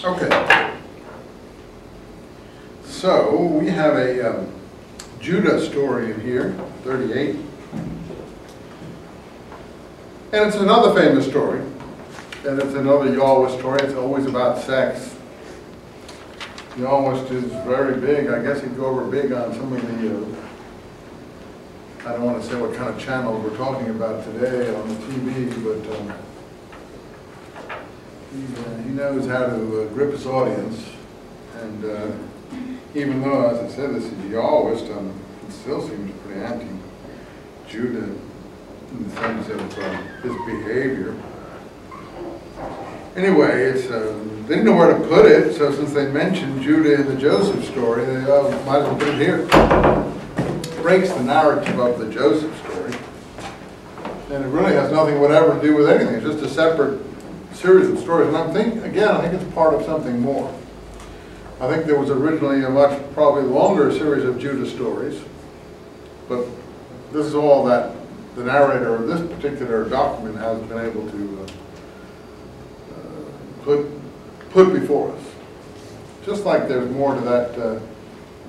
Okay. So we have a Judah story in here, 38. And it's another famous story. And it's another Yahweh story. It's always about sex. Yahweh is very big. I guess he'd go over big on some of the, I don't want to say what kind of channels we're talking about today on the TV, but he knows how to grip his audience. And even though, as I said, this is Yahwist, it still seems pretty anti-Judah in the sense of his behavior. Anyway, it's they didn't know where to put it, so since they mentioned Judah in the Joseph story, they might as well put it here. It breaks the narrative of the Joseph story. And it really has nothing whatever to do with anything. It's just a separate series of stories. And I think it's part of something more. I think there was originally a much, probably longer series of Judah stories. But this is all that the narrator of this particular document has been able to put before us. Just like there's more to that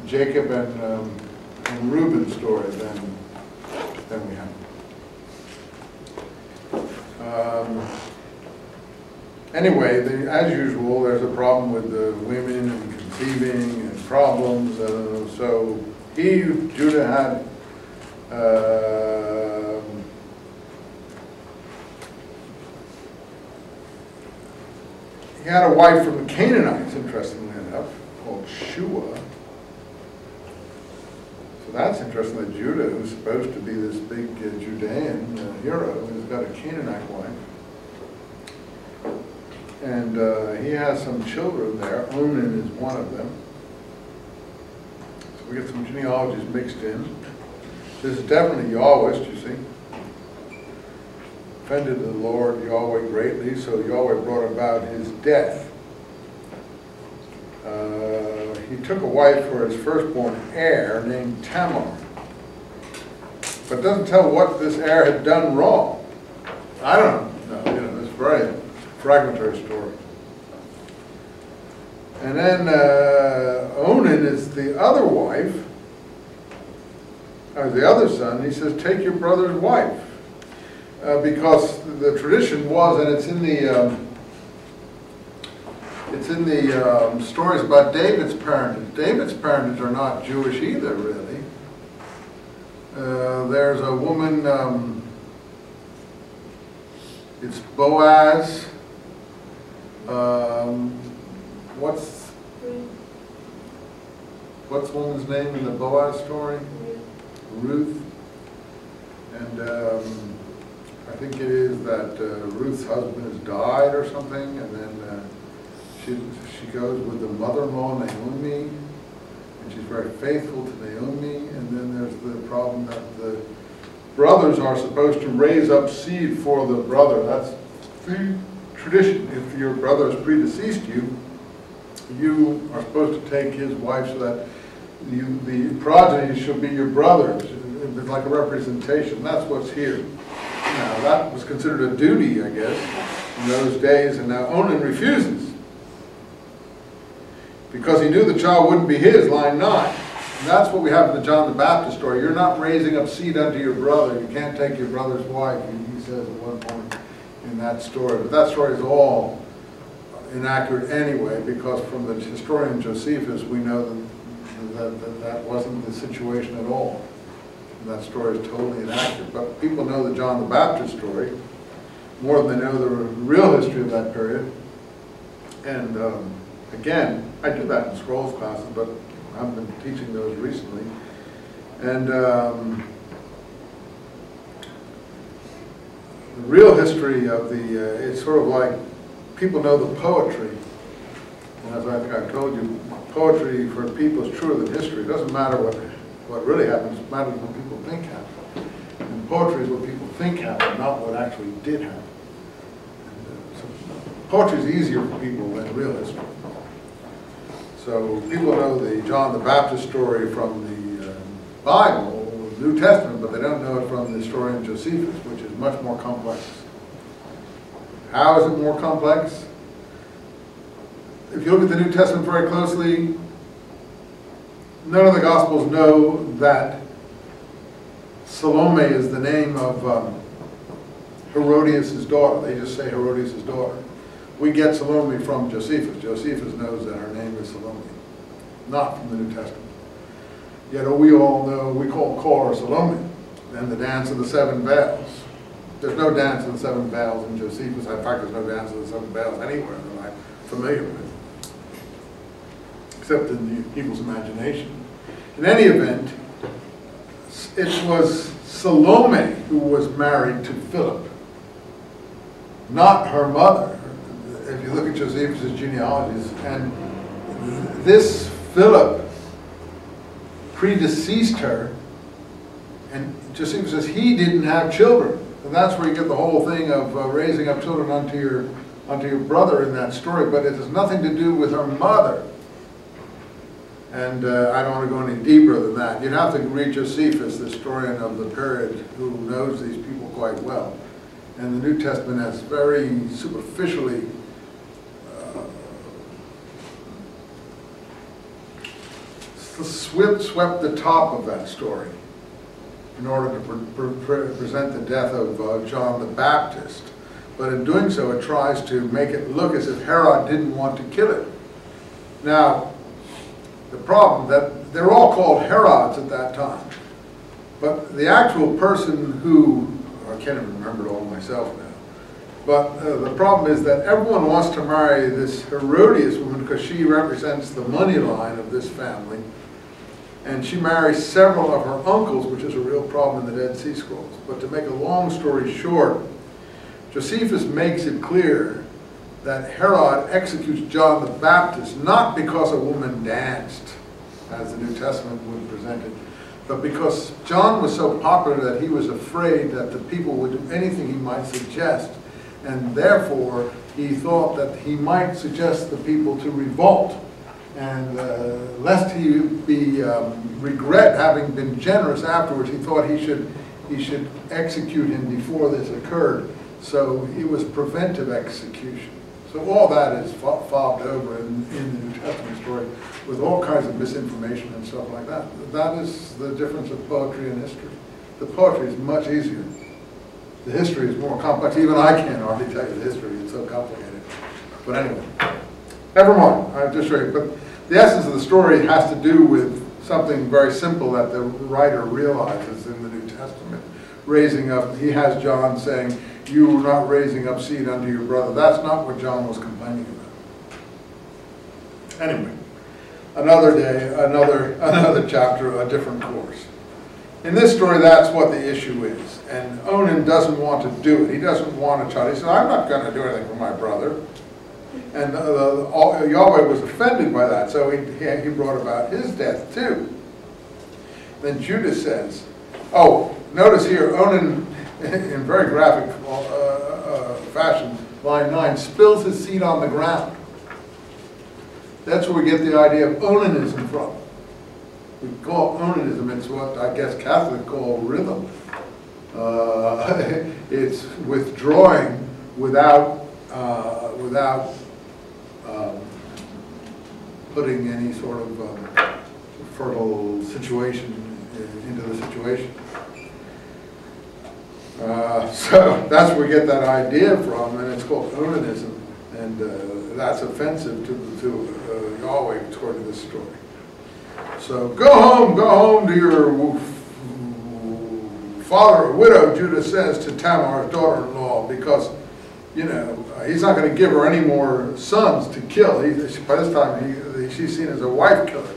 Jacob and Reuben story than we have. Anyway, as usual, there's a problem with the women and conceiving and problems. So Judah had he had a wife from the Canaanites, interestingly enough, called Shua. So that's interesting that Judah, who's supposed to be this big Judean hero, has got a Canaanite wife. And he has some children there. Onan is one of them. So we get some genealogies mixed in. This is definitely Yahwist, you see. Offended the Lord Yahweh greatly, so Yahweh brought about his death. He took a wife for his firstborn heir named Tamar, but doesn't tell what this heir had done wrong. I don't know. It's a very fragmentary story. And then Onan is the other wife, or the other son. He says, take your brother's wife. Because the tradition was, and it's in the stories about David's parentage. David's parentage are not Jewish either, really. There's a woman, it's Boaz. What's the woman's name in the Boaz story? Ruth. And I think it is that Ruth's husband has died or something, and then she goes with the mother-in-law Naomi, and she's very faithful to Naomi. And then there's the problem that the brothers are supposed to raise up seed for the brother. That's the tradition. If your brother has predeceased you, you are supposed to take his wife so that the progeny shall be your brother's. It's like a representation. That's what's here. Now, that was considered a duty, I guess, in those days, and now Onan refuses. Because he knew the child wouldn't be his, line 9. And that's what we have in the John the Baptist story. You're not raising up seed unto your brother. You can't take your brother's wife, he says at one point in that story. But that story is all inaccurate anyway, because from the historian Josephus, we know that wasn't the situation at all. That story is totally inaccurate. But people know the John the Baptist story more than they know the real history of that period. And again, I do that in scrolls classes, but I've been teaching those recently. And the real history of it's sort of like people know the poetry. And as I think I've told you, poetry for people is truer than history. It doesn't matter what really happens, it matters what people think happened. And poetry is what people think happened, not what actually did happen. And, so poetry is easier for people than real history. So people know the John the Baptist story from the Bible, the New Testament, but they don't know it from the historian Josephus, which is much more complex. How is it more complex? if you look at the New Testament very closely, none of the Gospels know that Salome is the name of Herodias' daughter. They just say Herodias' daughter. We get Salome from Josephus. Josephus knows that her name is Salome, not from the New Testament. Yet we all know, we call her Salome, and the dance of the seven bells. There's no dance of the seven bells in Josephus. In fact, there's no dance of the seven bells anywhere that I'm familiar with, except in the people's imagination. In any event, it was Salome who was married to Philip, not her mother. If you look at Josephus' genealogies, and this Philip predeceased her, and Josephus says he didn't have children. And that's where you get the whole thing of raising up children unto your brother in that story, but it has nothing to do with her mother. And I don't want to go any deeper than that. You'd have to read Josephus, the historian of the period, who knows these people quite well. And the New Testament has very superficially swept the top of that story in order to present the death of John the Baptist. But in doing so, it tries to make it look as if Herod didn't want to kill him. Now, the problem that they're all called Herods at that time, but the actual person who, I can't even remember it all myself now, but the problem is that everyone wants to marry this Herodias woman because she represents the money line of this family, and she marries several of her uncles, which is a real problem in the Dead Sea Scrolls. But to make a long story short, Josephus makes it clear that Herod executes John the Baptist not because a woman danced, as the New Testament would present it, but because John was so popular that he was afraid that the people would do anything he might suggest, and therefore he thought that he might suggest the people to revolt, and lest he be regret having been generous afterwards, he thought he should execute him before this occurred. So it was preventive execution. So all that is fobbed over in the New Testament story with all kinds of misinformation and stuff like that. That is the difference of poetry and history. The poetry is much easier. The history is more complex. Even I can't hardly tell you the history. It's so complicated. But anyway, never mind. I'll just show you. But the essence of the story has to do with something very simple that the writer realizes in the New Testament. Raising up, he has John saying, "You are not raising up seed unto your brother." That's not what John was complaining about. Anyway, another day, another chapter, a different course. In this story, that's what the issue is. And Onan doesn't want to do it. He doesn't want a child. He said, "I'm not going to do anything for my brother." And Yahweh was offended by that, so he brought about his death too. Then Judah says, oh, notice here, Onan, in very graphic fashion, line 9, spills his seed on the ground. That's where we get the idea of onanism from. We call it onanism, it's what I guess Catholics call rhythm. It's withdrawing without putting any sort of fertile situation into the situation. So that's where we get that idea from, and it's called onanism, and that's offensive to Yahweh according to this story. So go home to your father or widow, Judah says to Tamar's daughter-in-law, because he's not going to give her any more sons to kill. By this time, she's seen as a wife killer.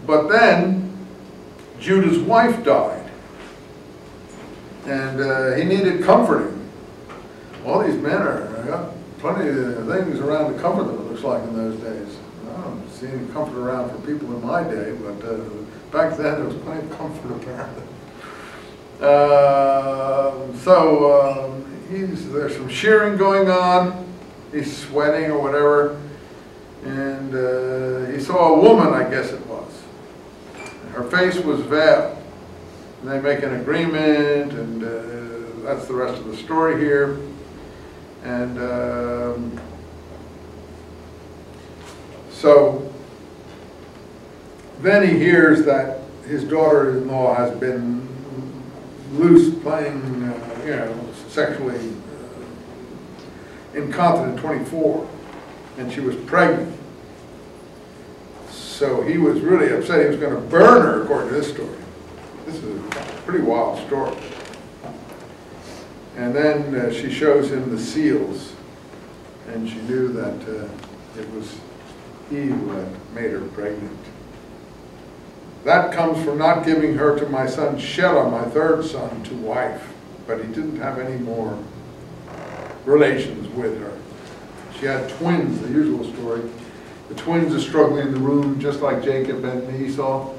But then, Judah's wife died. And he needed comforting. All these men got plenty of things around to comfort them, it looks like, in those days. I don't see any comfort around for people in my day, but back then there was plenty of comfort apparently. There's some shearing going on. He's sweating or whatever, and he saw a woman, I guess it was. Her face was veiled. And they make an agreement, and that's the rest of the story here. And so then he hears that his daughter-in-law has been loose playing, sexually incontinent 24, and she was pregnant. So he was really upset. He was going to burn her, according to this story. This is a pretty wild story. And then she shows him the seals, and she knew that it was he who had made her pregnant. That comes from not giving her to my son Shelah, my third son, to wife. But he didn't have any more relations with her. She had twins, the usual story. The twins are struggling in the room, just like Jacob and Esau.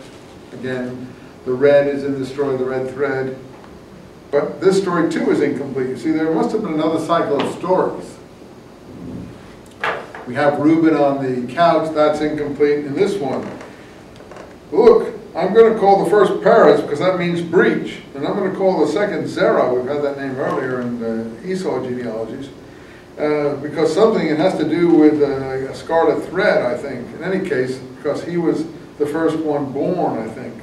Again, the red is in the story, the red thread. But this story too is incomplete. You see, there must have been another cycle of stories. We have Reuben on the couch, that's incomplete. In this one, look, I'm going to call the first Perez because that means breach. And I'm going to call the second Zerah, we've had that name earlier in the Esau genealogies, because something, it has to do with a scarlet thread, I think. In any case, because he was the first one born, I think.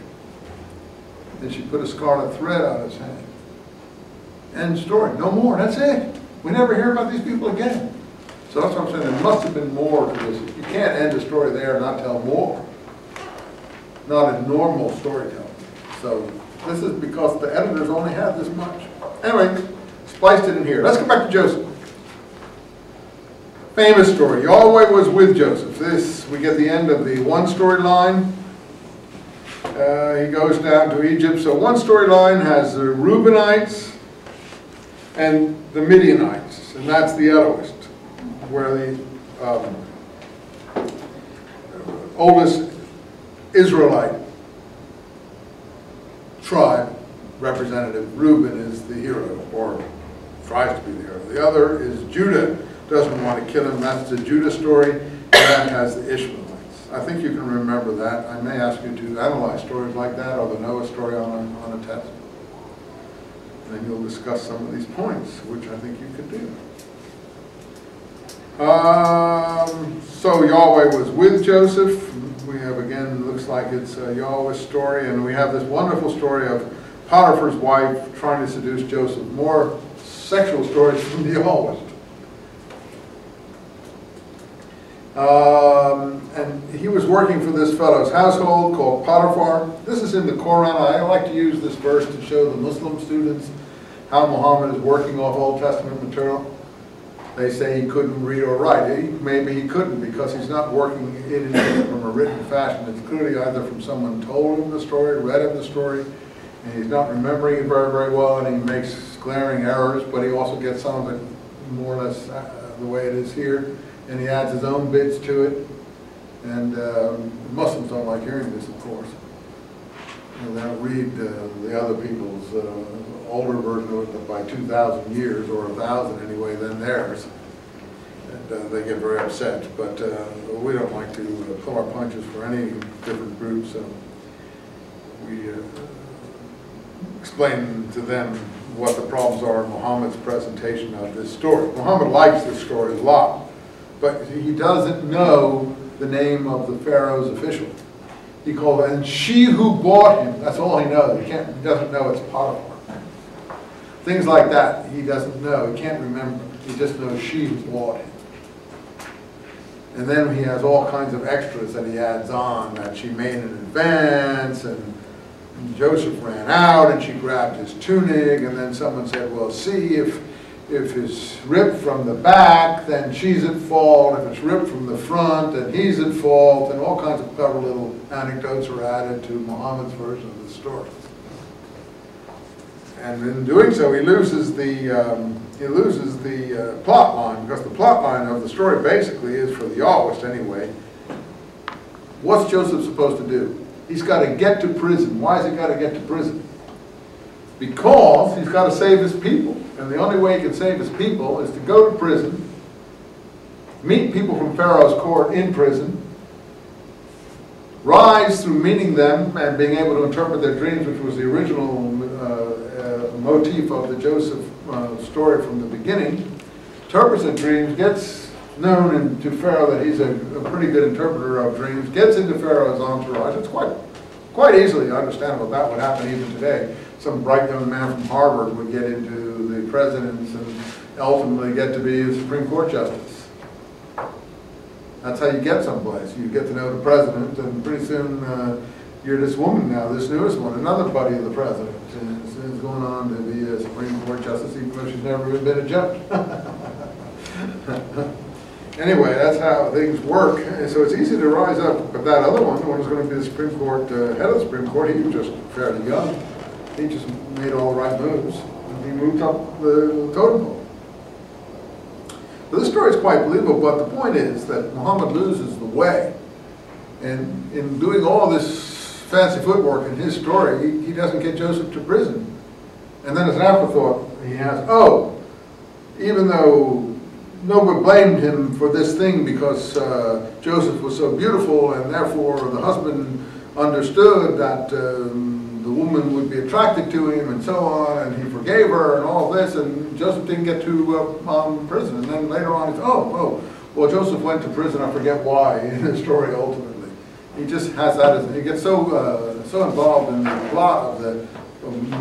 And she put a scarlet thread on his hand. End story. No more. That's it. We never hear about these people again. So that's what I'm saying. There must have been more to this. You can't end a story there and not tell more. Not a normal storytelling. So this is because the editors only had this much. Anyway, spliced it in here. Let's go back to Joseph. Famous story. Yahweh was with Joseph. This, we get the end of the one storyline. He goes down to Egypt. So one storyline has the Reubenites and the Midianites, and that's the Elohist, where the oldest Israelite tribe representative, Reuben, is the hero, or tries to be the hero. The other is Judah, doesn't want to kill him. That's the Judah story, and that has the Ishmaelites. I think you can remember that. I may ask you to analyze stories like that, or the Noah story on a test. And then you'll discuss some of these points, which I think you could do. So Yahweh was with Joseph. We have, again, looks like it's Yahweh's story, and we have this wonderful story of Potiphar's wife trying to seduce Joseph. More sexual stories from the Yahweh. And he was working for this fellow's household called Potiphar. This is in the Quran. I like to use this verse to show the Muslim students how Muhammad is working off Old Testament material. They say he couldn't read or write. Maybe he couldn't because he's not working it from a written fashion. It's clearly either from someone told him the story, read him the story, and he's not remembering it very, very well, and he makes glaring errors, but he also gets some of it more or less the way it is here. And he adds his own bits to it. And Muslims don't like hearing this, of course. They don't read the other people's older version of it by 2,000 years, or 1,000 anyway, than theirs. And they get very upset. But we don't like to pull our punches for any different group, so we explain to them what the problems are in Muhammad's presentation of this story. Muhammad likes this story a lot. But he doesn't know the name of the Pharaoh's official. He called it, and she who bought him, that's all he knows. He doesn't know it's Potiphar. Things like that he doesn't know. He can't remember. He just knows she who bought him. And then he has all kinds of extras that he adds on, that she made in advance, and Joseph ran out, and she grabbed his tunic, and then someone said, well, see, if it's ripped from the back, then she's at fault. If it's ripped from the front, then he's at fault. And all kinds of clever little anecdotes are added to Muhammad's version of the story. And in doing so, he loses the plot line, because the plot line of the story basically is, for the Yahwist anyway, what's Joseph supposed to do? He's got to get to prison. Why has he got to get to prison? Because he's got to save his people. And the only way he can save his people is to go to prison, meet people from Pharaoh's court in prison, rise through meeting them and being able to interpret their dreams, which was the original motif of the Joseph story from the beginning, interprets the dreams, gets known to Pharaoh that he's a pretty good interpreter of dreams, gets into Pharaoh's entourage. It's quite easily understandable that would happen even today. Some bright young man from Harvard would get into the president's and ultimately get to be a Supreme Court justice. That's how you get someplace. You get to know the president, and pretty soon you're this woman now, this newest one, another buddy of the president, is going on to be a Supreme Court justice, even though she's never even been a judge. Anyway, that's how things work. And so it's easy to rise up. But that other one, the one who's going to be the Supreme Court, head of the Supreme Court, he was just fairly young. He just made all the right moves. And he moved up the totem pole. So this story is quite believable, but the point is that Muhammad loses the way. And in doing all this fancy footwork in his story, he doesn't get Joseph to prison. And then as an afterthought, he has, oh, even though nobody blamed him for this thing because Joseph was so beautiful, and therefore the husband understood that the woman would be attracted to him and so on, and he forgave her and all this, and Joseph didn't get to prison. And then later on, he said, well, Joseph went to prison, I forget why, in the story ultimately. He just has that as, he gets so involved in the plot of the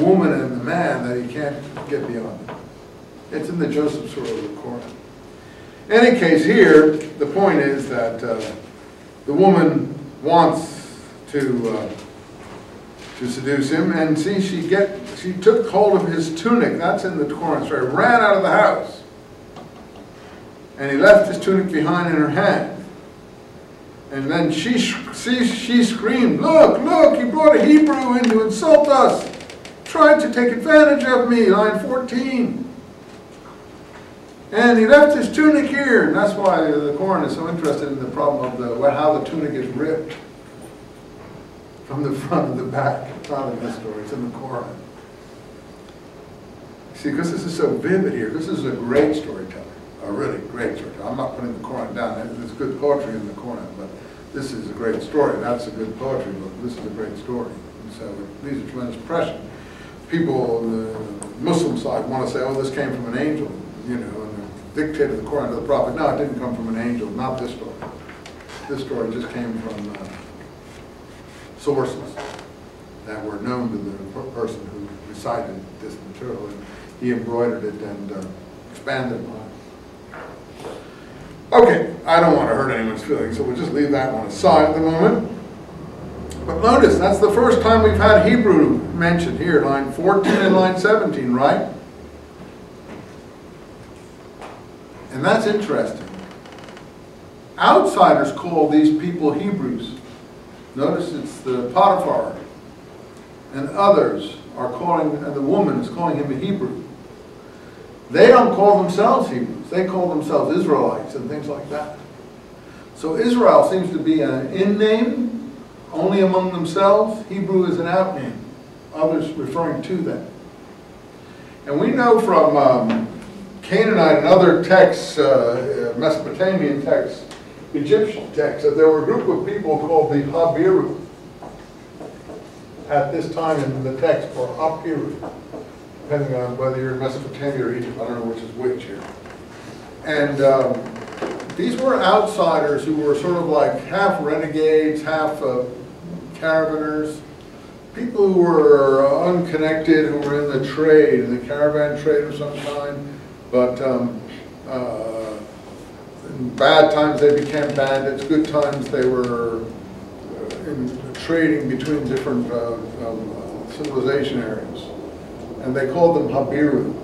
woman and the man that he can't get beyond it. It's in the Joseph story of the Quran. In any case, here, the point is that the woman wants to seduce him, and see, she took hold of his tunic. That's in the Quran story. Ran out of the house, and he left his tunic behind in her hand. And then she screamed, "Look! He brought a Hebrew in to insult us. Tried to take advantage of me." Line 14. And he left his tunic here, and that's why the Quran is so interested in the problem of how the tunic is ripped from the front and the back. It's not in this story, it's in the Quran. See, because this is so vivid here, this is a great storyteller, a really great storyteller. I'm not putting the Quran down, there's good poetry in the Quran, but this is a great story. That's a good poetry book, this is a great story. And so it leaves a tremendous impression. People on the Muslim side want to say, oh, this came from an angel, you know, dictated the Quran to the Prophet. No, it didn't come from an angel, not this story. This story just came from sources that were known to the person who recited this material, and he embroidered it and expanded upon it. Okay, I don't want to hurt anyone's feelings, so we'll just leave that one aside at the moment. But notice, that's the first time we've had Hebrew mentioned here, line 14 and line 17, right? And that's interesting. Outsiders call these people Hebrews. Notice it's the Potiphar and others are calling, and the woman is calling him a Hebrew. They don't call themselves Hebrews. They call themselves Israelites and things like that. So Israel seems to be an in-name, only among themselves. Hebrew is an out-name, others referring to them. And we know from Canaanite and other texts, Mesopotamian texts, Egyptian texts, that there were a group of people called the Habiru at this time in the text, or Apiru, depending on whether you're in Mesopotamia or Egypt. I don't know which is which here. And these were outsiders who were sort of like half renegades, half caravanners, people who were unconnected, who were in the trade, in the caravan trade of some kind. But in bad times they became bandits, good times they were trading between different civilization areas. And they called them Habiru.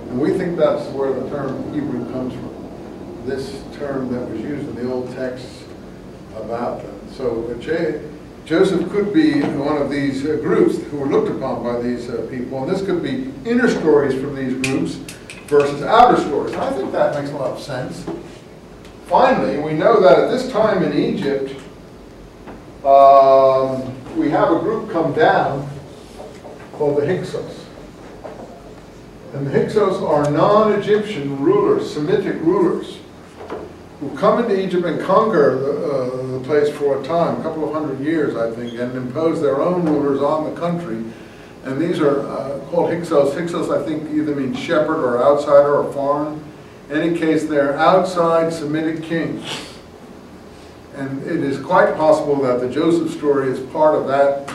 And we think that's where the term Hebrew comes from. This term that was used in the old texts about them. So Joseph could be one of these groups who were looked upon by these people, and this could be inner stories from these groups versus outer stories. And I think that makes a lot of sense. Finally, we know that at this time in Egypt, we have a group come down called the Hyksos. And the Hyksos are non-Egyptian rulers, Semitic rulers, who come into Egypt and conquer the place for a time, a couple of hundred years, I think, and impose their own rulers on the country. And these are called Hyksos. Hyksos, I think, either means shepherd or outsider or foreign. In any case, they're outside Semitic kings. And it is quite possible that the Joseph story is part of that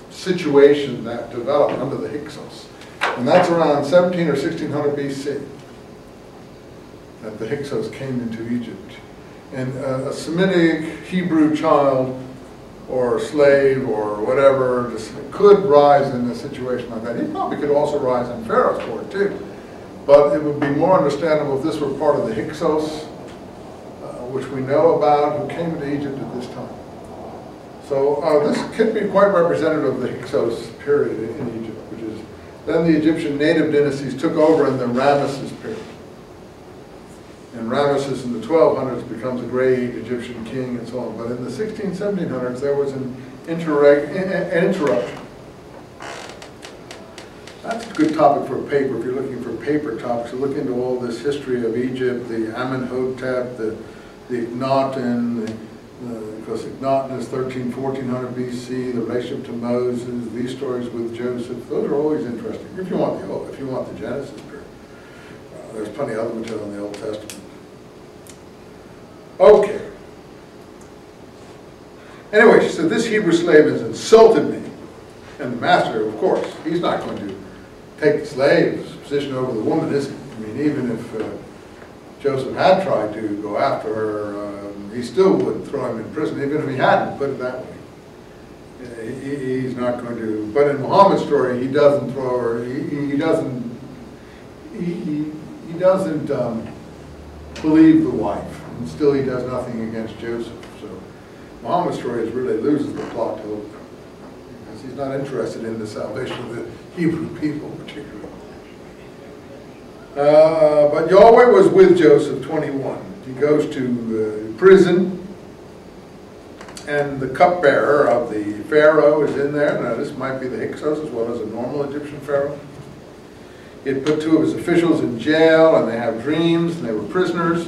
situation that developed under the Hyksos. And that's around 1700 or 1600 BC that the Hyksos came into Egypt. And a Semitic Hebrew child or slave or whatever could rise in a situation like that. He probably could also rise in Pharaoh's court too. But it would be more understandable if this were part of the Hyksos, which we know about, who came into Egypt at this time. So this could be quite representative of the Hyksos period in Egypt, which is then the Egyptian native dynasties took over in the Ramesses period. And Ramesses in the 1200s becomes a great Egyptian king and so on. But in the 1700s, there was an interruption. That's a good topic for a paper. If you're looking for paper topics, you look into all this history of Egypt, the Amenhotep, the Akhenaten, because Akhenaten is 1400 BC, the relationship to Moses, these stories with Joseph. Those are always interesting. If you want the Genesis period, there's plenty of other material in the Old Testament. Okay. Anyway, she said, this Hebrew slave has insulted me. And the master, of course, he's not going to take the slave's position over the woman, is he? I mean, even if Joseph had tried to go after her, he still would throw him in prison, even if he hadn't, put it that way. He's not going to, but in Muhammad's story, he doesn't throw her, he doesn't believe the wife, and still he does nothing against Joseph. So Muhammad's story really loses the plot to him, because he's not interested in the salvation of the Hebrew people particularly. But Yahweh was with Joseph, 21. He goes to prison, and the cupbearer of the Pharaoh is in there. Now this might be the Hyksos as well as a normal Egyptian Pharaoh. He had put two of his officials in jail, and they have dreams, and they were prisoners.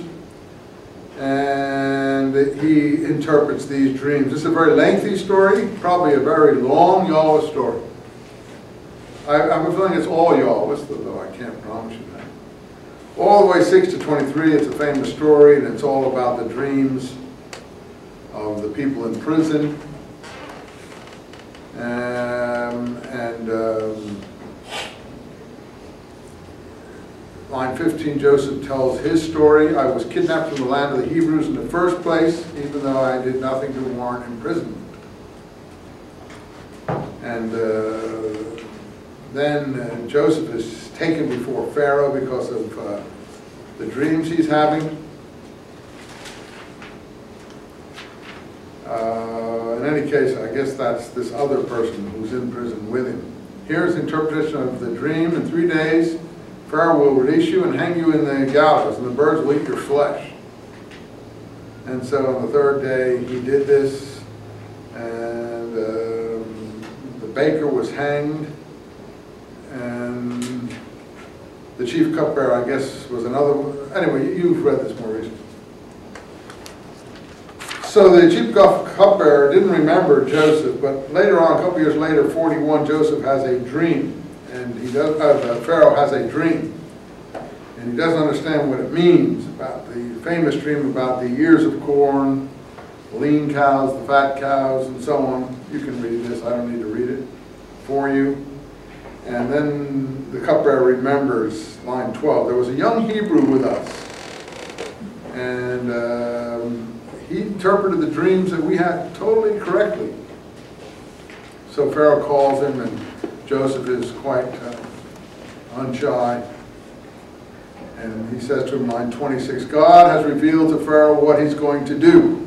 And he interprets these dreams. This is a very lengthy story, probably a very long Yahweh story. I have a feeling it's all Yahweh, though I can't promise you that. All the way 6 to 23, it's a famous story, and it's all about the dreams of the people in prison. Line 15, Joseph tells his story. I was kidnapped from the land of the Hebrews in the first place, even though I did nothing to warrant imprisonment. And then Joseph is taken before Pharaoh because of the dreams he's having. In any case, I guess that's this other person who's in prison with him. Here's the interpretation of the dream. In 3 days, Pharaoh will release you and hang you in the gallows, and the birds will eat your flesh. And so on the third day, he did this, and the baker was hanged, and the chief cupbearer, I guess, was another one. Anyway, you've read this more recently. So the chief cupbearer didn't remember Joseph, but later on, a couple years later, 41, Joseph has a dream. And he does, Pharaoh has a dream, and he doesn't understand what it means, about the famous dream about the ears of corn, the lean cows, the fat cows, and so on. You can read this, I don't need to read it for you. And then the cupbearer remembers, line 12, there was a young Hebrew with us, and he interpreted the dreams that we had totally correctly. So Pharaoh calls him, and Joseph is quite unshy, and he says to him, line 26, God has revealed to Pharaoh what he's going to do.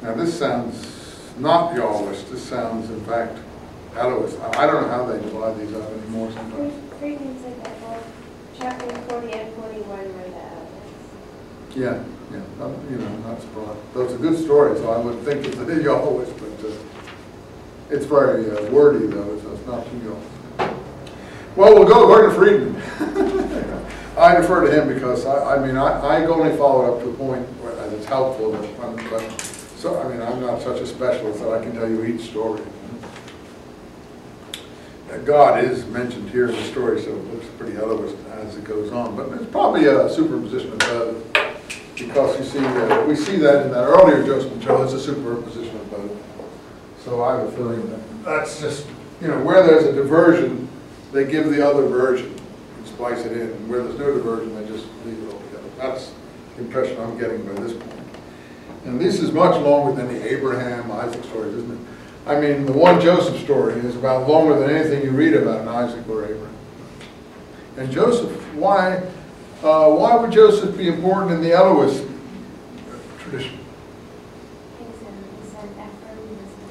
Now this sounds not Yahwist, this sounds in fact Elohist. I don't know how they divide these up anymore sometimes. Three things like that, well, chapter 40 and 41 were the Yeah, you know, not surprised. Those are good stories, so I would think it's a Yahwist, but it's very wordy, though, so it's not too young. Well, we'll go according to Friedman. I defer to him because, I only follow it up to a point where it's helpful. So, I'm not such a specialist that I can tell you each story. God is mentioned here in the story, so it looks pretty otherwise as it goes on. But it's probably a superposition of both, because you see that we see that in that earlier Joseph material, it's a superposition of both. So I have a feeling that that's just, you know, where there's a diversion, they give the other version and splice it in. And where there's no diversion, they just leave it altogether. That's the impression I'm getting by this point. And this is much longer than the Abraham, Isaac stories, isn't it? I mean, the one Joseph story is about longer than anything you read about in Isaac or Abraham. And Joseph, why would Joseph be important in the Elohist tradition?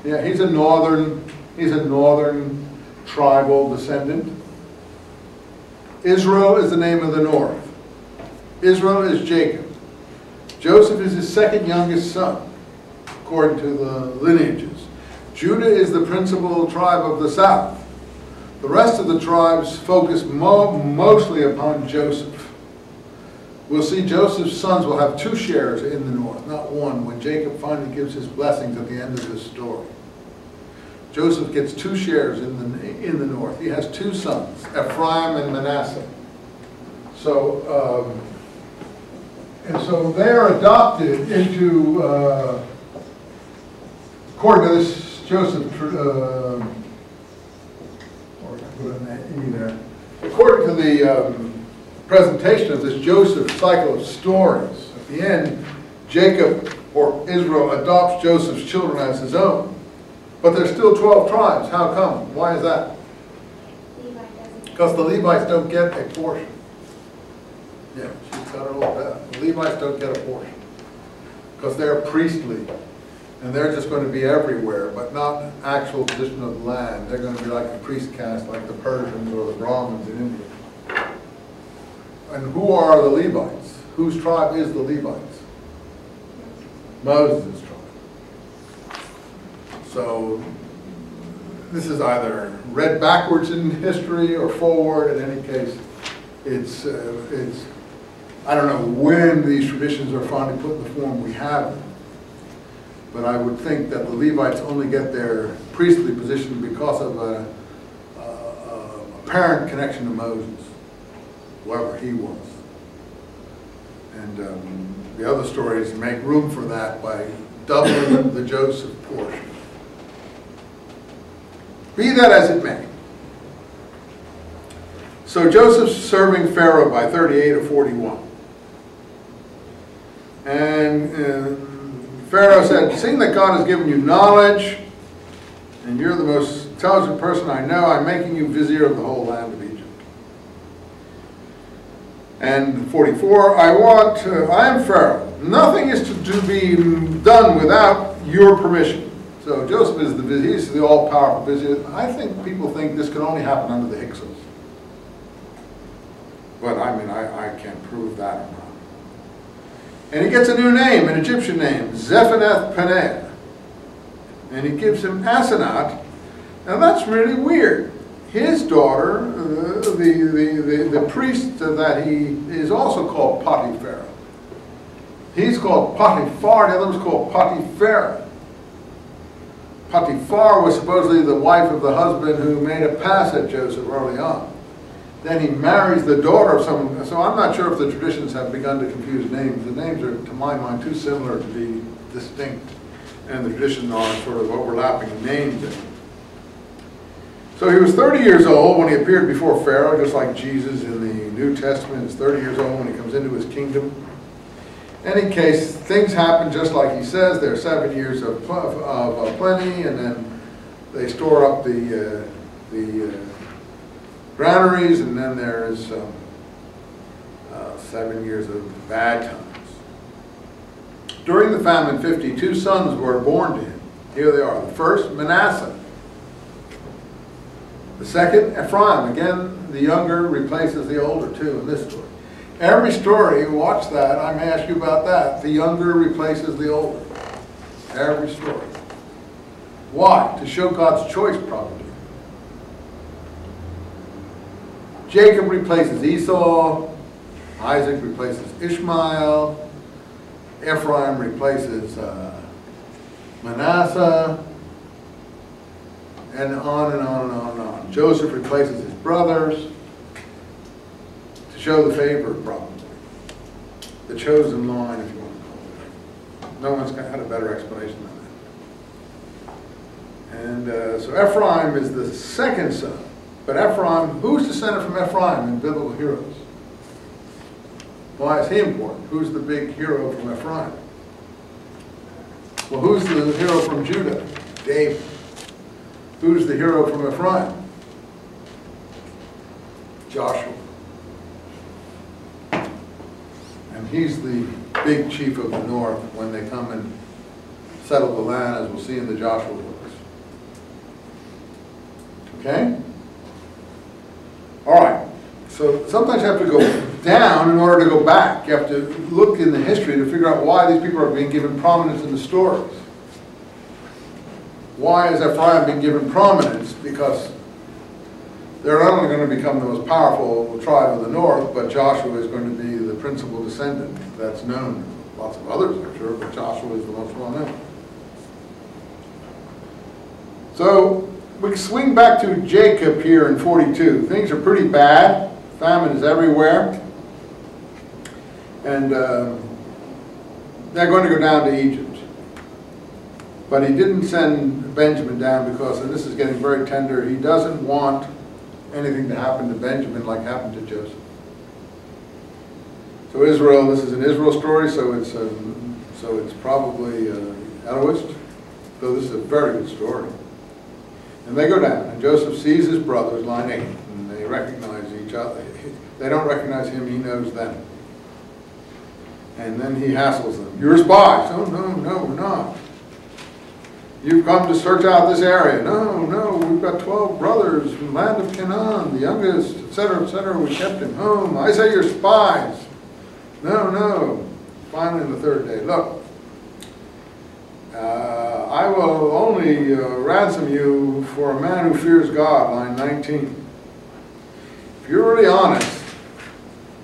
Yeah, he's a northern tribal descendant. Israel is the name of the north. Israel is Jacob. Joseph is his second youngest son, according to the lineages. Judah is the principal tribe of the south. The rest of the tribes focus mostly upon Joseph. We'll see Joseph's sons will have 2 shares in the north, not one, when Jacob finally gives his blessings at the end of this story. Joseph gets 2 shares in the north. He has 2 sons, Ephraim and Manasseh. So, and so they're adopted into, according to this Joseph, or put an E there. According to the presentation of this Joseph cycle of stories, at the end, Jacob or Israel adopts Joseph's children as his own. But there's still 12 tribes. How come? Why is that? Because the Levites don't get a portion. Yeah, she's got it all better. The Levites don't get a portion because they're priestly. And they're just going to be everywhere, but not an actual position of the land. They're going to be like a priest caste, like the Persians or the Brahmins in India. And who are the Levites? Whose tribe is the Levites? Moses' tribe. So this is either read backwards in history or forward. In any case, it's I don't know when these traditions are finally put in the form we have them. But I would think that the Levites only get their priestly position because of a apparent connection to Moses, whoever he was. And the other stories make room for that by doubling the Joseph portion. Be that as it may. So Joseph's serving Pharaoh by 38 or 41. And Pharaoh said, seeing that God has given you knowledge, and you're the most intelligent person I know, I'm making you vizier of the whole land of Egypt. And 44, I am Pharaoh. Nothing is to be done without your permission. So Joseph is the vizier, he's the all-powerful vizier. I think people think this can only happen under the Hyksos. But I mean, I can't prove that or not. And he gets a new name, an Egyptian name, Zephanath Paneah. And he gives him Asenath. And that's really weird. His daughter, the priest that he is also called Potiphar. He's called Potiphar, the other was called Potiphar. Potiphar was supposedly the wife of the husband who made a pass at Joseph early on. Then he marries the daughter of someone. So I'm not sure if the traditions have begun to confuse names. The names are, to my mind, too similar to be distinct. And the traditions are sort of overlapping names. So he was 30 years old when he appeared before Pharaoh, just like Jesus in the New Testament is 30 years old when he comes into his kingdom. In any case, things happen just like he says. There are 7 years of plenty, and then they store up the granaries, and then there's 7 years of bad times. During the famine, 52 sons were born to him. Here they are. The first, Manasseh. The second, Ephraim. Again, the younger replaces the older too in this story. Every story, watch that, I may ask you about that. The younger replaces the older. Every story. Why? To show God's choice, probably. Jacob replaces Esau. Isaac replaces Ishmael. Ephraim replaces Manasseh. And on and on and on and on. Joseph replaces his brothers to show the favor, probably. The chosen line, if you want to call it. No one's had a better explanation than that. And so Ephraim is the second son. But Ephraim, who's descended from Ephraim in biblical heroes? Why is he important? Who's the big hero from Ephraim? Well, who's the hero from Judah? David. Who's the hero from Ephraim? Joshua. And he's the big chief of the north when they come and settle the land, as we'll see in the Joshua books. Okay? All right. So sometimes you have to go down in order to go back. You have to look in the history to figure out why these people are being given prominence in the stories. Why is Ephraim being given prominence? Because they're not only going to become the most powerful tribe of the north, but Joshua is going to be the principal descendant that's known. Lots of others, I'm sure, but Joshua is the most well known. So we swing back to Jacob here in 42. Things are pretty bad. Famine is everywhere. And they're going to go down to Egypt. But he didn't send Benjamin down because, and this is getting very tender, he doesn't want anything to happen to Benjamin like happened to Joseph. So Israel, this is an Israel story, so it's probably Eloist. So this is a very good story. And they go down, and Joseph sees his brothers, line 8, and they recognize each other. They don't recognize him, he knows them. And then he hassles them. You're spies. Oh, no, we're not. You've come to search out this area. No, we've got 12 brothers from the land of Canaan, the youngest, etc., we kept him home. I say you're spies. No. Finally, on the third day, look, I will only ransom you for a man who fears God, line 19. If you're really honest,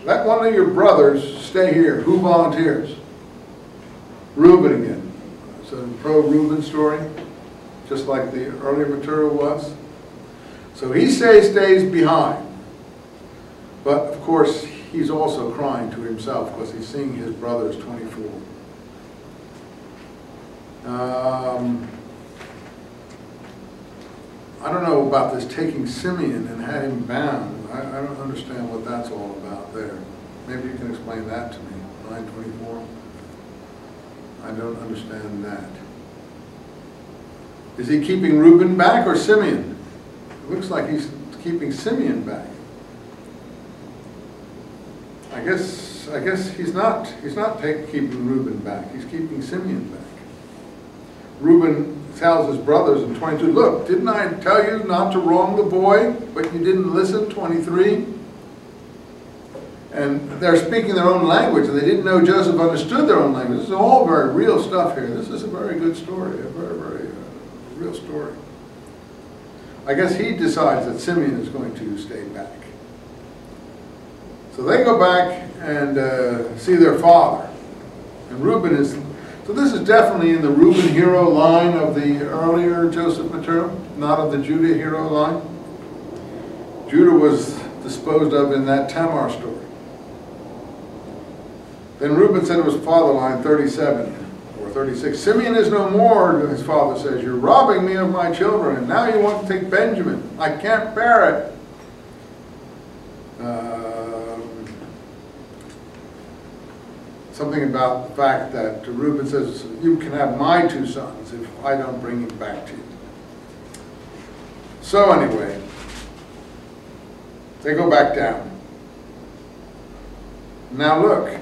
let one of your brothers stay here. Who volunteers? Reuben again. It's a pro-Reuben story, just like the earlier material was. So he stays behind. But, of course, he's also crying to himself because he's seeing his brothers 24. I don't know about this taking Simeon and had him bound. I don't understand what that's all about there. Maybe you can explain that to me, line 24. I don't understand that. Is he keeping Reuben back or Simeon? It looks like he's keeping Simeon back. I guess he's not keeping Reuben back. He's keeping Simeon back. Reuben tells his brothers in 22, look, didn't I tell you not to wrong the boy, but you didn't listen, 23? And they're speaking their own language, and they didn't know Joseph understood their own language. This is all very real stuff here. This is a very good story, a very real story. I guess he decides that Simeon is going to stay back. So they go back and see their father. And Reuben is, so this is definitely in the Reuben hero line of the earlier Joseph material, not of the Judah hero line. Judah was disposed of in that Tamar story. Then Reuben said to his father, line 37 or 36, Simeon is no more, his father says, you're robbing me of my children, and now you want to take Benjamin. I can't bear it. Something about the fact that Reuben says, you can have my 2 sons if I don't bring him back to you. So anyway, they go back down. Now look,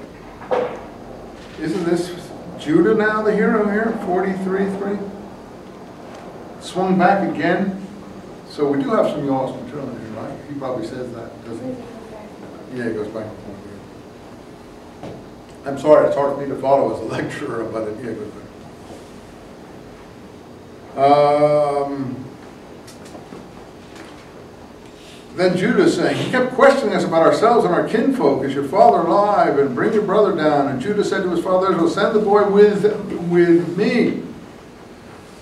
isn't this Judah now the hero here? 43:3. Swung back again. So we do have some Yaws material in here, right? He probably says that, doesn't he? Yeah, he goes back and forth. I'm sorry, it's hard for me to follow as a lecturer, but it goes back. Then Judah saying, he kept questioning us about ourselves and our kinfolk. Is your father alive? And bring your brother down. And Judah said to his father Israel, send the boy with me.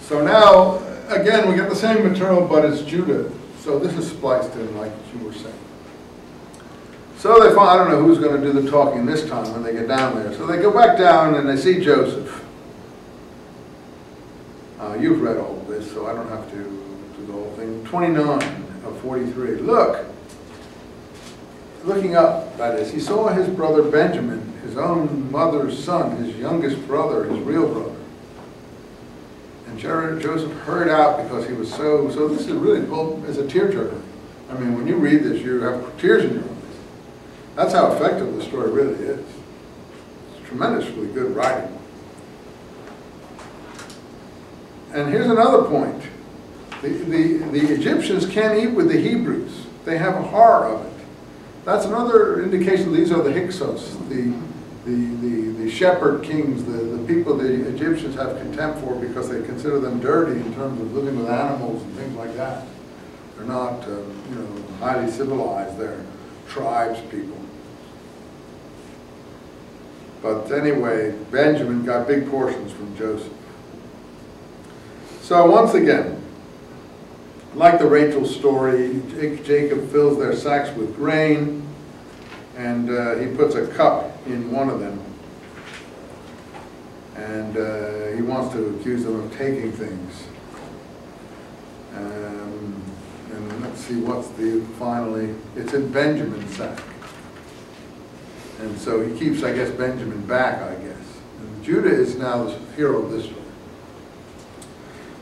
So now, again, we get the same material, but it's Judah So this is spliced in like you were saying. So they find, I don't know who's going to do the talking this time when they get down there. So they go back down and they see Joseph. You've read all of this, so I don't have to do the whole thing. 29 of 43. Looking up, that is, he saw his brother Benjamin, his own mother's son, his youngest brother, his real brother. And Joseph hurried out because he was so this is really, well, it's a tearjerker. I mean, when you read this, you have tears in your eyes. That's how effective the story really is. It's tremendously good writing. And here's another point. The Egyptians can't eat with the Hebrews. They have a horror of it. That's another indication these are the Hyksos, the shepherd kings, the people the Egyptians have contempt for because they consider them dirty in terms of living with animals and things like that. They're not, highly civilized. They're tribes people. But anyway, Benjamin got big portions from Joseph. So once again, like the Rachel story, Jacob fills their sacks with grain, and he puts a cup in one of them. And he wants to accuse them of taking things. And let's see, finally, it's in Benjamin's sack. And so he keeps, I guess, Benjamin back, I guess. And Judah is now the hero of this story.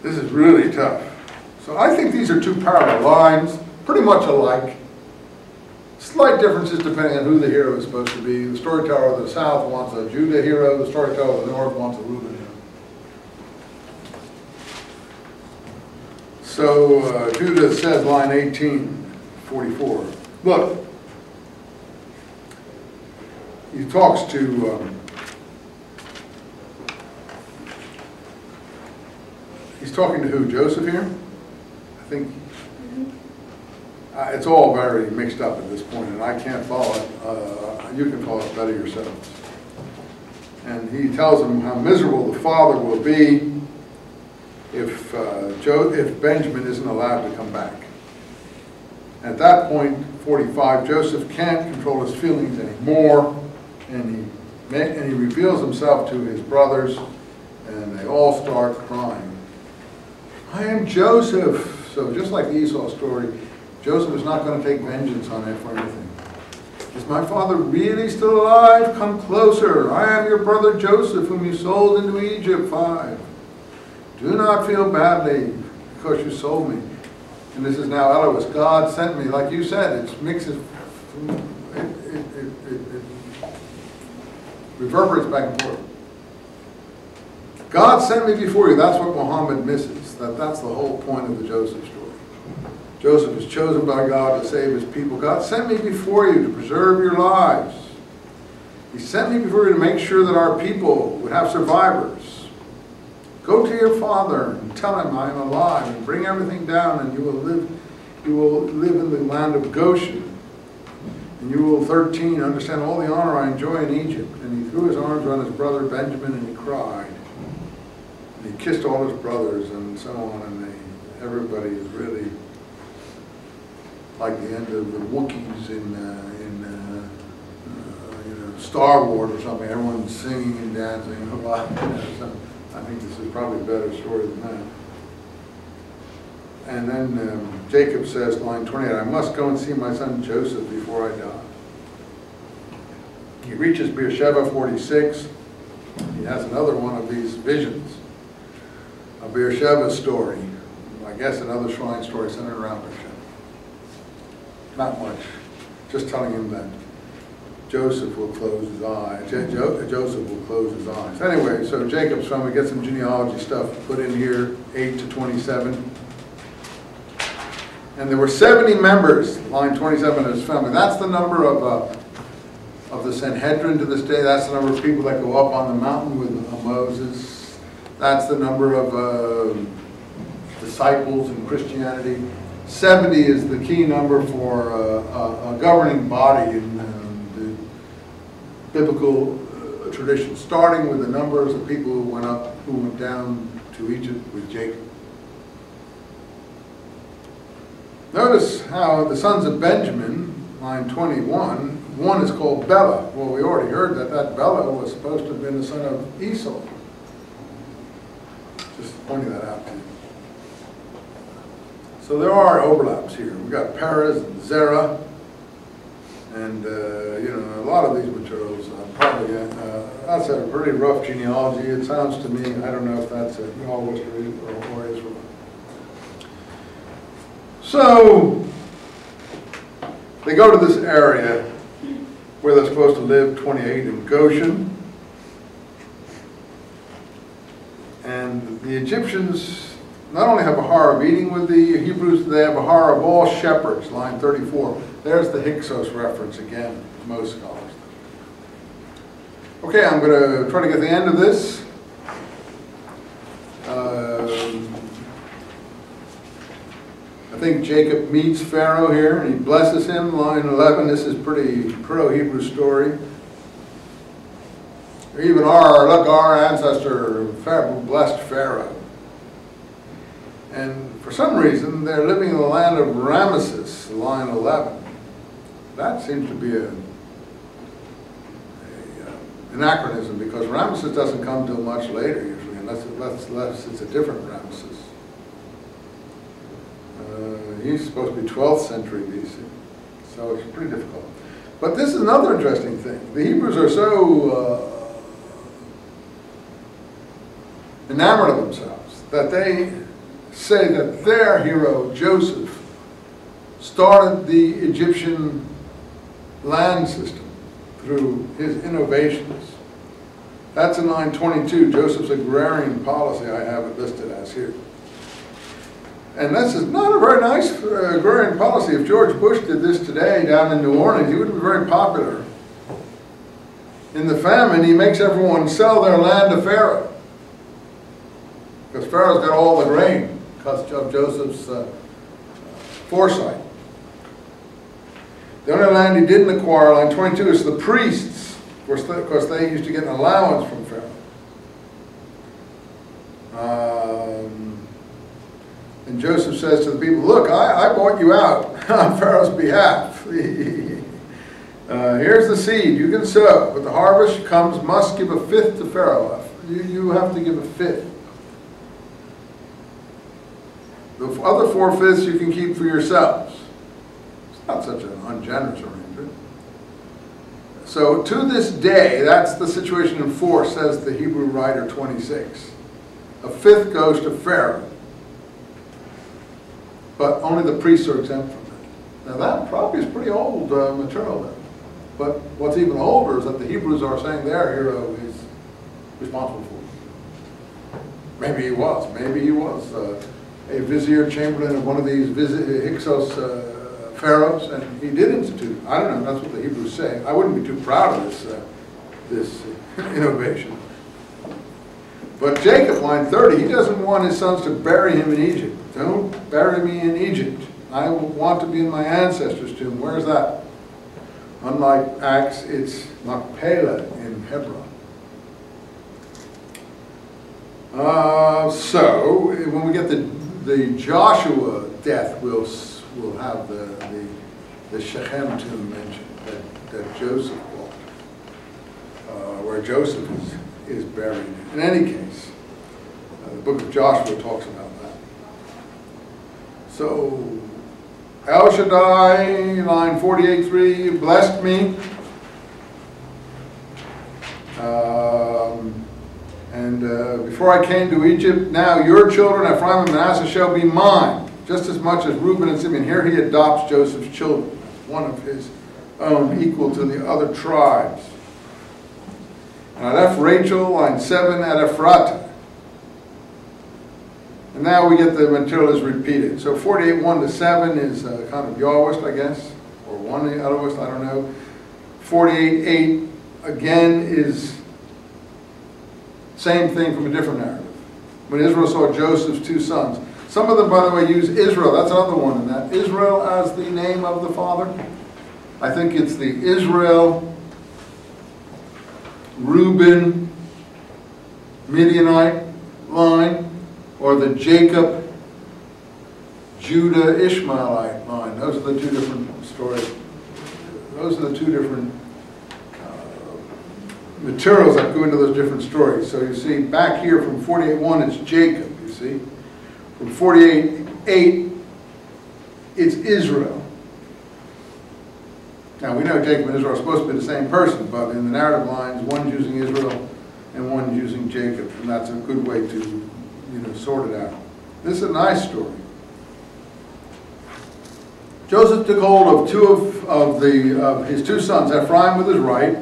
This is really tough. So I think these are two parallel lines, pretty much alike. Slight differences depending on who the hero is supposed to be. The storyteller of the south wants a Judah hero, the storyteller of the north wants a Reuben hero. So Judah says, line 18, 44. Look, he talks to, he's talking to who, Joseph here? I think it's all very mixed up at this point, and I can't follow it. You can follow it better yourselves. And he tells him how miserable the father will be if Benjamin isn't allowed to come back. At that point, 45, Joseph can't control his feelings anymore, and he reveals himself to his brothers, and they all start crying. I am Joseph. So just like the Esau story, Joseph is not going to take vengeance on it for anything. Is my father really still alive? Come closer. I am your brother Joseph, whom you sold into Egypt. 5. Do not feel badly because you sold me. And this is now Elois. God sent me, like you said, it mixes, it reverberates back and forth. God sent me before you. That's what Muhammad misses. That's the whole point of the Joseph story. Joseph is chosen by God to save his people. God sent me before you to preserve your lives. He sent me before you to make sure that our people would have survivors. Go to your father and tell him I am alive, and bring everything down, and you will live in the land of Goshen. And you will, 13, understand all the honor I enjoy in Egypt. And he threw his arms around his brother Benjamin, and he cried. And he kissed all his brothers and so on, and everybody is really like the end of the Wookiees in Star Wars or something. Everyone's singing and dancing a lot. So I think this is probably a better story than that. And then Jacob says, line 28, I must go and see my son Joseph before I die. He reaches Beersheba, 46. He has another one of these visions. A Beersheba story. I guess another shrine story centered around Beersheba. Not much. Just telling him that Joseph will close his eyes. Joseph will close his eyes. Anyway, so Jacob's family, we get some genealogy stuff put in here, 8 to 27. And there were 70 members, line 27 of his family. That's the number of the Sanhedrin to this day. That's the number of people that go up on the mountain with Moses. That's the number of disciples in Christianity. 70 is the key number for a governing body in the biblical tradition, starting with the numbers of people who went down to Egypt with Jacob. Notice how the sons of Benjamin, line 21, one is called Bela. Well, we already heard that that Bela was supposed to have been the son of Esau. Just pointing that out to you. So there are overlaps here. We've got Perez and Zerah, and a lot of these materials probably, that's a pretty rough genealogy. It sounds to me, I don't know if that's a Yahwist or Israel. So they go to this area where they're supposed to live, 28 in Goshen. And the Egyptians not only have a horror of eating with the Hebrews, they have a horror of all shepherds, line 34. There's the Hyksos reference again, most scholars. Okay, I'm going to try to get the end of this. I think Jacob meets Pharaoh here, and he blesses him, line 11. This is pretty pro-Hebrew story. Even our ancestor Pharaoh blessed Pharaoh. And for some reason, they're living in the land of Ramesses, line 11. That seems to be an anachronism, because Ramesses doesn't come till much later usually, unless it's a different Ramesses. He's supposed to be 12th century BC, so it's pretty difficult. But this is another interesting thing. The Hebrews are so enamored of themselves that they say that their hero, Joseph, started the Egyptian land system through his innovations. That's in line 22, Joseph's agrarian policy. I have it listed as here. And this is not a very nice agrarian policy. If George Bush did this today down in New Orleans, he wouldn't be very popular. In the famine, he makes everyone sell their land to Pharaoh, because Pharaoh's got all the grain because of Joseph's foresight. The only land he didn't acquire, line 22, is the priests, because they used to get an allowance from Pharaoh. And Joseph says to the people, look, I bought you out on Pharaoh's behalf. Here's the seed, you can sow, but the harvest comes, must give a fifth to Pharaoh. You have to give a fifth. The other 4/5 you can keep for yourselves. It's not such an ungenerous arrangement. So to this day, that's the situation in force, says the Hebrew writer 26. A fifth goes to Pharaoh, but only the priests are exempt from that. Now that probably is pretty old material then. But what's even older is that the Hebrews are saying their hero is responsible for it. Maybe he was. Maybe he was a vizier chamberlain of one of these Hyksos pharaohs, and he did institute. I don't know, that's what the Hebrews say. I wouldn't be too proud of this innovation. But Jacob, line 30, he doesn't want his sons to bury him in Egypt. Don't bury me in Egypt. I want to be in my ancestors' tomb. Where's that? Unlike Acts, it's Machpelah in Hebron. So when we get the Joshua death, we'll have the Shechem tomb mentioned that Joseph bought, where Joseph is buried. In any case, the book of Joshua talks about that. So El Shaddai, line 48:3, blessed me. Before I came to Egypt, now your children, Ephraim and Manasseh, shall be mine, just as much as Reuben and Simeon. Here he adopts Joseph's children, one of his own, equal to the other tribes. And I left Rachel, line 7, at Ephrata. And now we get the material is repeated. So 48:1-7 is kind of Yahwist, I guess, or one Elohist, I don't know. 48:8 again is same thing from a different narrative. When Israel saw Joseph's two sons. Some of them, by the way, use Israel. That's another one in that. Israel as the name of the father. I think it's the Israel, Reuben, Midianite line, or the Jacob, Judah Ishmaelite line. Those are the two different stories. Those are the two different materials that go into those different stories. So you see back here from 48:1 it's Jacob, you see. From 48:8 it's Israel. Now we know Jacob and Israel are supposed to be the same person, but in the narrative lines, one's using Israel and one's using Jacob, and that's a good way to, sort it out. This is a nice story. Joseph took hold of two of his two sons, Ephraim with his right,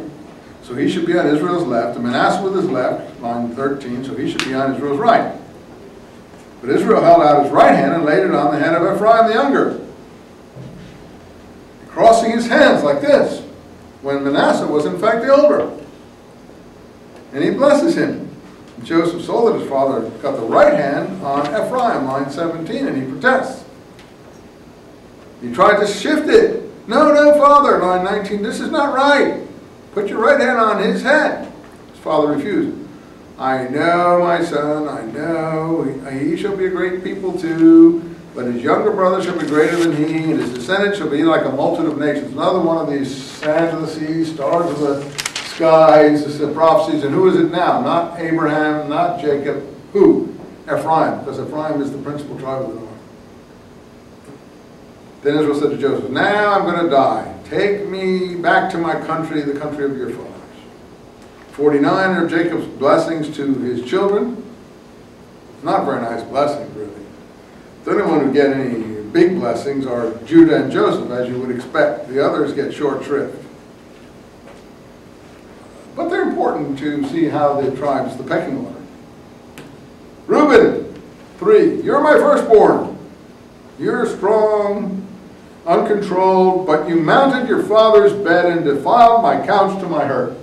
so he should be on Israel's left, and Manasseh with his left, line 13, so he should be on Israel's right. But Israel held out his right hand and laid it on the hand of Ephraim the younger, crossing his hands like this, when Manasseh was in fact the older. And he blesses him. And Joseph saw that his father got the right hand on Ephraim, line 17, and he protests. He tried to shift it. No, father, line 19, this is not right. Put your right hand on his head. His father refused. I know, my son, I know. He shall be a great people too. But his younger brother shall be greater than he, and his descendants shall be like a multitude of nations. Another one of these sands of the sea, stars of the skies, this is the prophecies. And who is it now? Not Abraham, not Jacob. Who? Ephraim, because Ephraim is the principal tribe of the north. Then Israel said to Joseph, now I'm going to die. Take me back to my country, the country of your fathers. 49 are Jacob's blessings to his children. Not very nice blessings, really. The only one who get any big blessings are Judah and Joseph, as you would expect. The others get short shrift. But they're important to see how the tribes, the pecking order. Reuben, 3, you're my firstborn. You're strong, uncontrolled, but you mounted your father's bed and defiled my couch to my hurt.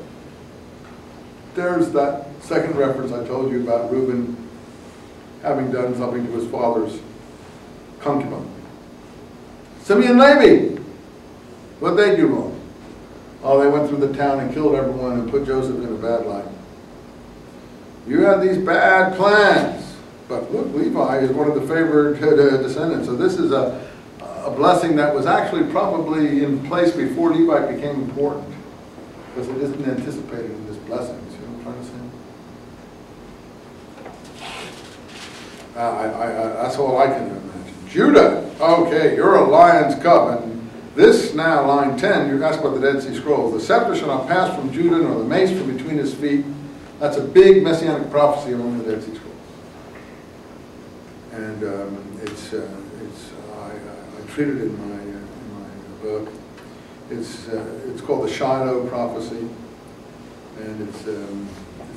There's that second reference I told you about Reuben having done something to his father's concubine. Simeon, Levi, what'd they do wrong? Oh, they went through the town and killed everyone and put Joseph in a bad light. You had these bad plans, but look, Levi is one of the favored descendants. So this is a blessing that was actually probably in place before Levi became important, because it isn't anticipated in this blessing. See what I'm trying to say? That's all I can imagine. Judah, okay, you're a lion's cub. And this now, line 10, you ask about the Dead Sea Scrolls. The scepter shall not pass from Judah, nor the mace from between his feet. That's a big messianic prophecy among the Dead Sea Scrolls. And I treat it in my book. It's called the Shiloh prophecy, and it's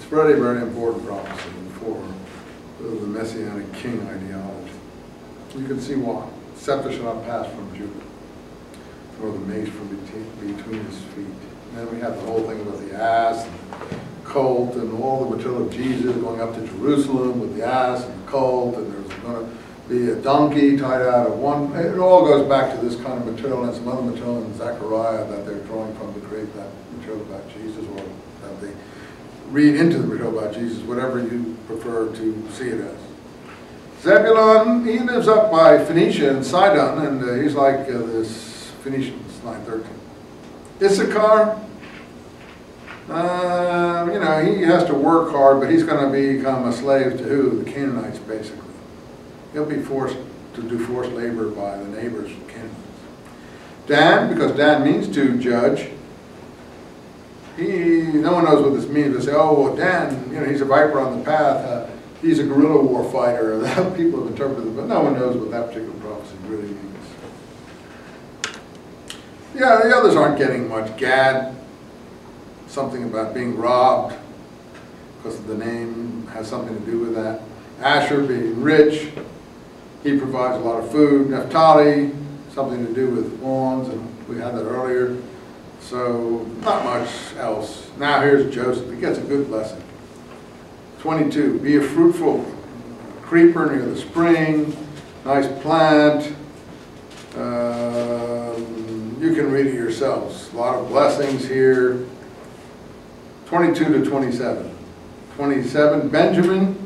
very, very important prophecy for the messianic king ideology. You can see why. Scepter shall not pass from Judah, nor the mace from between his feet. And then we have the whole thing about the ass, and the colt, and all the material of Jesus going up to Jerusalem with the ass and the colt, and there's going to be a donkey tied out of one. It all goes back to this kind of material and some other material in Zechariah that they're drawing from to create that material about Jesus, or that they read into the material about Jesus, whatever you prefer to see it as. Zebulun, he lives up by Phoenicia and Sidon, and he's like this Phoenicians, line 13. Issachar, he has to work hard, but he's going to become a slave to who? The Canaanites, basically. He'll be forced to do forced labor by the neighbors, Canaanites. Dan, because Dan means to judge, no one knows what this means. They say, oh, well, Dan, he's a viper on the path. He's a guerrilla war fighter. People have interpreted it, but no one knows what that particular prophecy really means. Yeah, the others aren't getting much. Gad, something about being robbed, because the name has something to do with that. Asher, being rich, he provides a lot of food. Naphtali, something to do with lawns, and we had that earlier. So, not much else. Now here's Joseph. He gets a good blessing. 22, be a fruitful creeper near the spring, nice plant. You can read it yourselves. A lot of blessings here. 22 to 27. 27, Benjamin,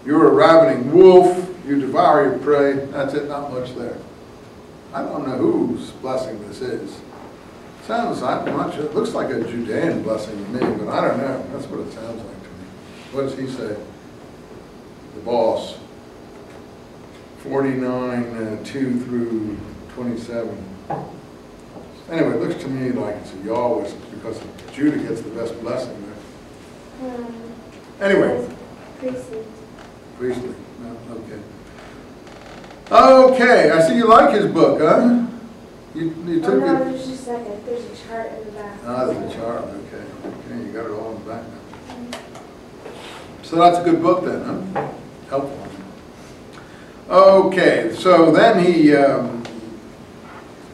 you're a ravening wolf. you devour your prey. That's it, not much there. I don't know whose blessing this is. Sounds, I'm not sure, it looks like a Judean blessing to me, but I don't know. That's what it sounds like to me. What does he say? The boss. 49, 2 through 27. Anyway, it looks to me like it's a Yahwist because Judah gets the best blessing there. Anyway. Priestly. Priestly. No, okay. Okay, I see you like his book, huh? You took Oh, no, it. there's just like there's a chart in the back. Ah, there's a chart. Okay. Okay, you got it all in the back now. So that's a good book then, huh? Helpful. Okay, so then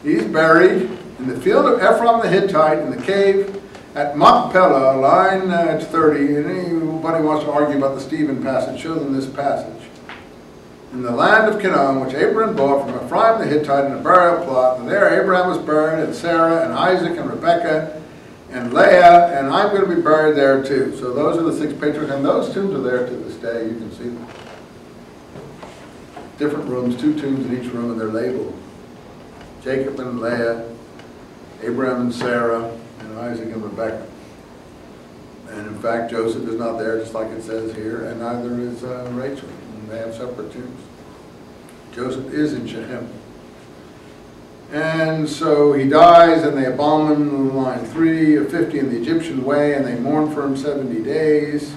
he's buried in the field of Ephraim the Hittite in the cave at Machpelah, line 30. And anybody wants to argue about the Stephen passage, show them this passage. In the land of Canaan, which Abraham bought from Ephraim the Hittite in a burial plot, and there Abraham was buried, and Sarah, and Isaac, and Rebekah, and Leah, and I'm going to be buried there too. So those are the 6 patriarchs, and those tombs are there to this day. You can see them. Different rooms, 2 tombs in each room, and they're labeled. Jacob and Leah, Abraham and Sarah, and Isaac and Rebekah. And in fact, Joseph is not there, just like it says here, and neither is Rachel. And they have separate tombs. Joseph is in Shechem. And so he dies, and they embalm him, line 3 of 50 in the Egyptian way, and they mourn for him 70 days.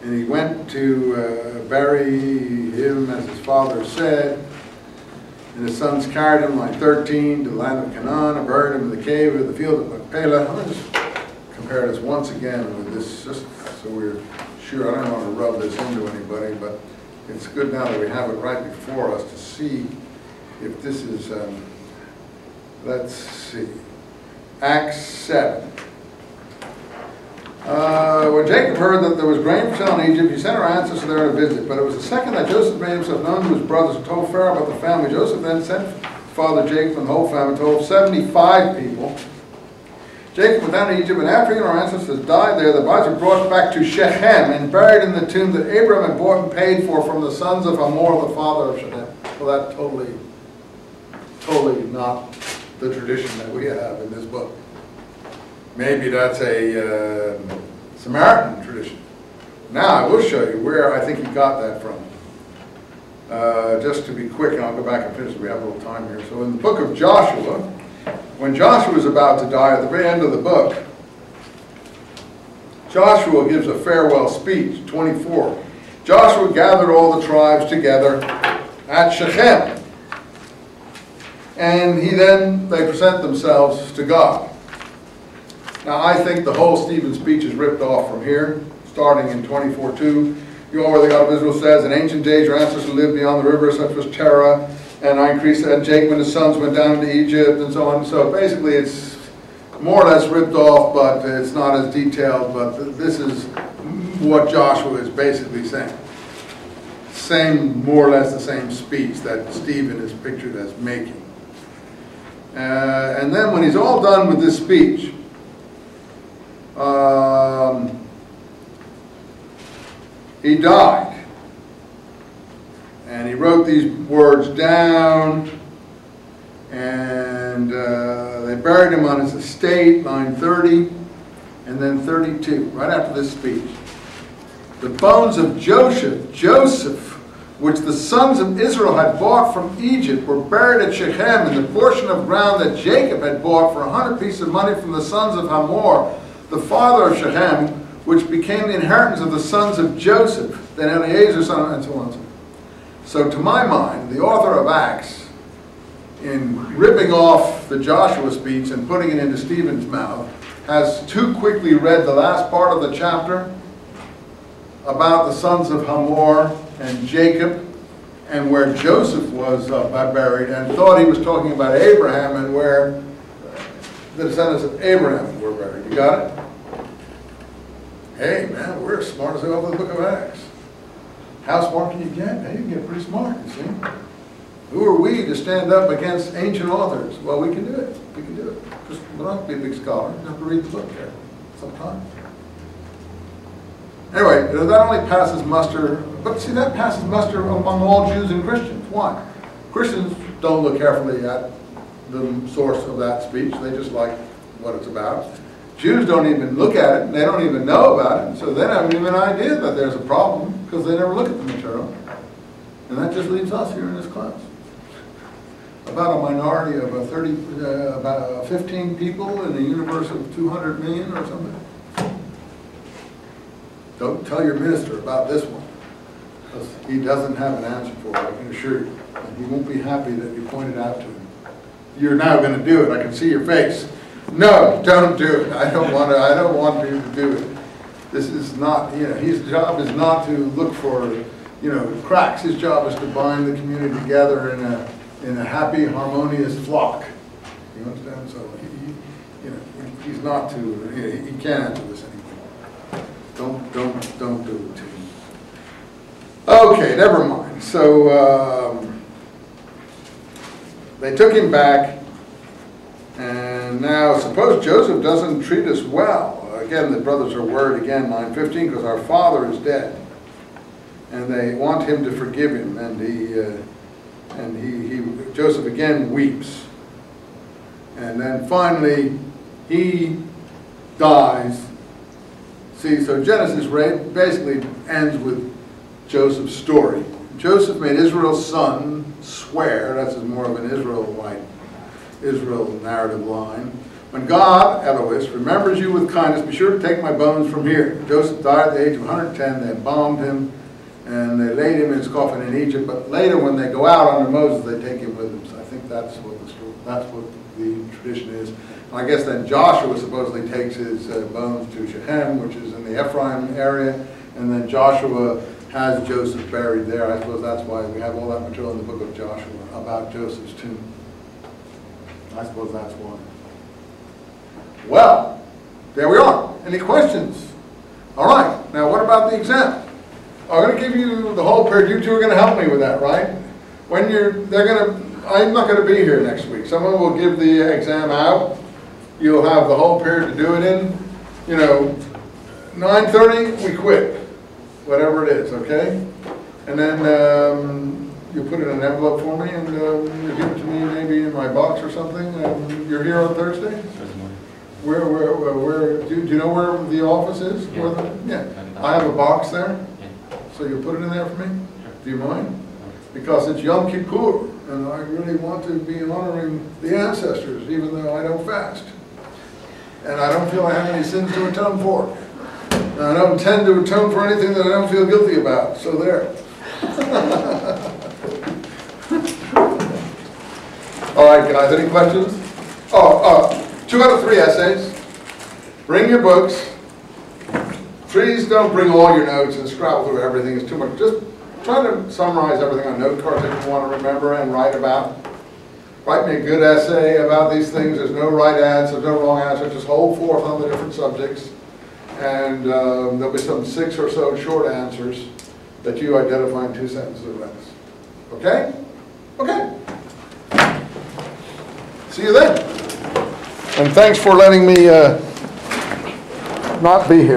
And he went to bury him as his father said. And his sons carried him, line 13, to the land of Canaan, and buried him in the cave of the field of Machpelah. I'm going to just compare this once again with this, just so we're sure. I don't want to rub this into anybody, but it's good now that we have it right before us to see if this is, let's see, Acts 7. When Jacob heard that there was grain for sale in Egypt, he sent our ancestors there on a visit. But it was the second that Joseph made himself known to his brothers and told Pharaoh about the family. Joseph then sent father Jacob and the whole family, told 75 people. Jacob went down to Egypt, and after he and our ancestors died there, the bodies were brought back to Shechem and buried in the tomb that Abraham had bought and paid for from the sons of Hamor, the father of Shechem. Well, that's totally not the tradition that we have in this book. Maybe that's a Samaritan tradition. Now, I will show you where I think he got that from. Just to be quick, and I'll go back and finish, we have a little time here. So in the book of Joshua, when Joshua was about to die, at the very end of the book, Joshua gives a farewell speech, 24. Joshua gathered all the tribes together at Shechem. And they present themselves to God. Now, I think the whole Stephen speech is ripped off from here, starting in 24:2. You know where the God of Israel says, in ancient days your ancestors lived beyond the river, such was Terah, and I increased, and Jacob and his sons went down to Egypt, and so on. So basically it's more or less ripped off, but it's not as detailed, but this is what Joshua is basically saying. More or less the same speech that Stephen is pictured as making. And then when he's all done with this speech, he died. And he wrote these words down, and they buried him on his estate, line 30, and then 32, right after this speech. The bones of Joseph, which the sons of Israel had bought from Egypt, were buried at Shechem in the portion of ground that Jacob had bought for 100 pieces of money from the sons of Hamor, the father of Shechem, which became the inheritance of the sons of Joseph, then Eliezer, son, and so on and so on. So to my mind, the author of Acts, in ripping off the Joshua speech and putting it into Stephen's mouth, has too quickly read the last part of the chapter about the sons of Hamor and Jacob and where Joseph was buried, and thought he was talking about Abraham and where the descendants of Abraham were buried. You got it? Hey, man, we're as smart as hell with the book of Acts. How smart can you get? Hey, you can get pretty smart, you see. Who are we to stand up against ancient authors? Well, we can do it. We can do it. Just, we don't have to be a big scholar. You have to read the book there sometimes. Anyway, that only passes muster, but see, that passes muster among all Jews and Christians. Why? Christians don't look carefully at the source of that speech. They just like what it's about. Jews don't even look at it, and they don't even know about it, so they don't even have an idea that there's a problem, because they never look at the material. And that just leaves us here in this class. About a minority of about 15 people in a universe of 200 million or something. Don't tell your minister about this one, because he doesn't have an answer for it, I can assure you. And he won't be happy that you pointed out to him. You're now going to do it, I can see your face. No, don't do it. I don't want you to do it. This is not, his job is not to look for, cracks. His job is to bind the community together in a happy, harmonious flock. You understand? So he's not to, he can't answer this anymore. Don't do it to him. Okay, never mind. So they took him back. And now, suppose Joseph doesn't treat us well. Again, the brothers are worried again, 9:15, because our father is dead. And they want him to forgive him. And Joseph again weeps. And then finally, he dies. See, so Genesis basically ends with Joseph's story. Joseph made Israel's son swear, that's more of an Israel narrative line. When God, Elois, remembers you with kindness, be sure to take my bones from here. Joseph died at the age of 110. They embalmed him, and they laid him in his coffin in Egypt. But later, when they go out under Moses, they take him with them. So I think that's what the tradition is. And I guess then Joshua supposedly takes his bones to Shechem, which is in the Ephraim area, and then Joshua has Joseph buried there. I suppose that's why we have all that material in the book of Joshua about Joseph's tomb. I suppose that's why. Well, there we are. Any questions? All right. Now, what about the exam? I'm going to give you the whole period. You two are going to help me with that, right? I'm not going to be here next week. Someone will give the exam out. You'll have the whole period to do it in. 9:30, we quit. Whatever it is, okay? And then you put it in an envelope for me, and you give it to me maybe in my box or something. You're here on Thursday? Where do you know where the office is? Yeah. I have a box there. Yeah. So you'll put it in there for me? Sure. Do you mind? Because it's Yom Kippur, and I really want to be honoring the ancestors, even though I don't fast. And I don't feel I have any sins to atone for. And I don't intend to atone for anything that I don't feel guilty about. So there. All right, guys, any questions? 2 out of 3 essays. Bring your books. Please don't bring all your notes and scrabble through everything. It's too much. Just try to summarize everything on note cards that you want to remember and write about. Write me a good essay about these things. There's no right answer, no wrong answer. Just hold forth on the different subjects. And there'll be some 6 or so short answers that you identify in 2 sentences or less. Okay? Okay. See you then. And thanks for letting me not be here.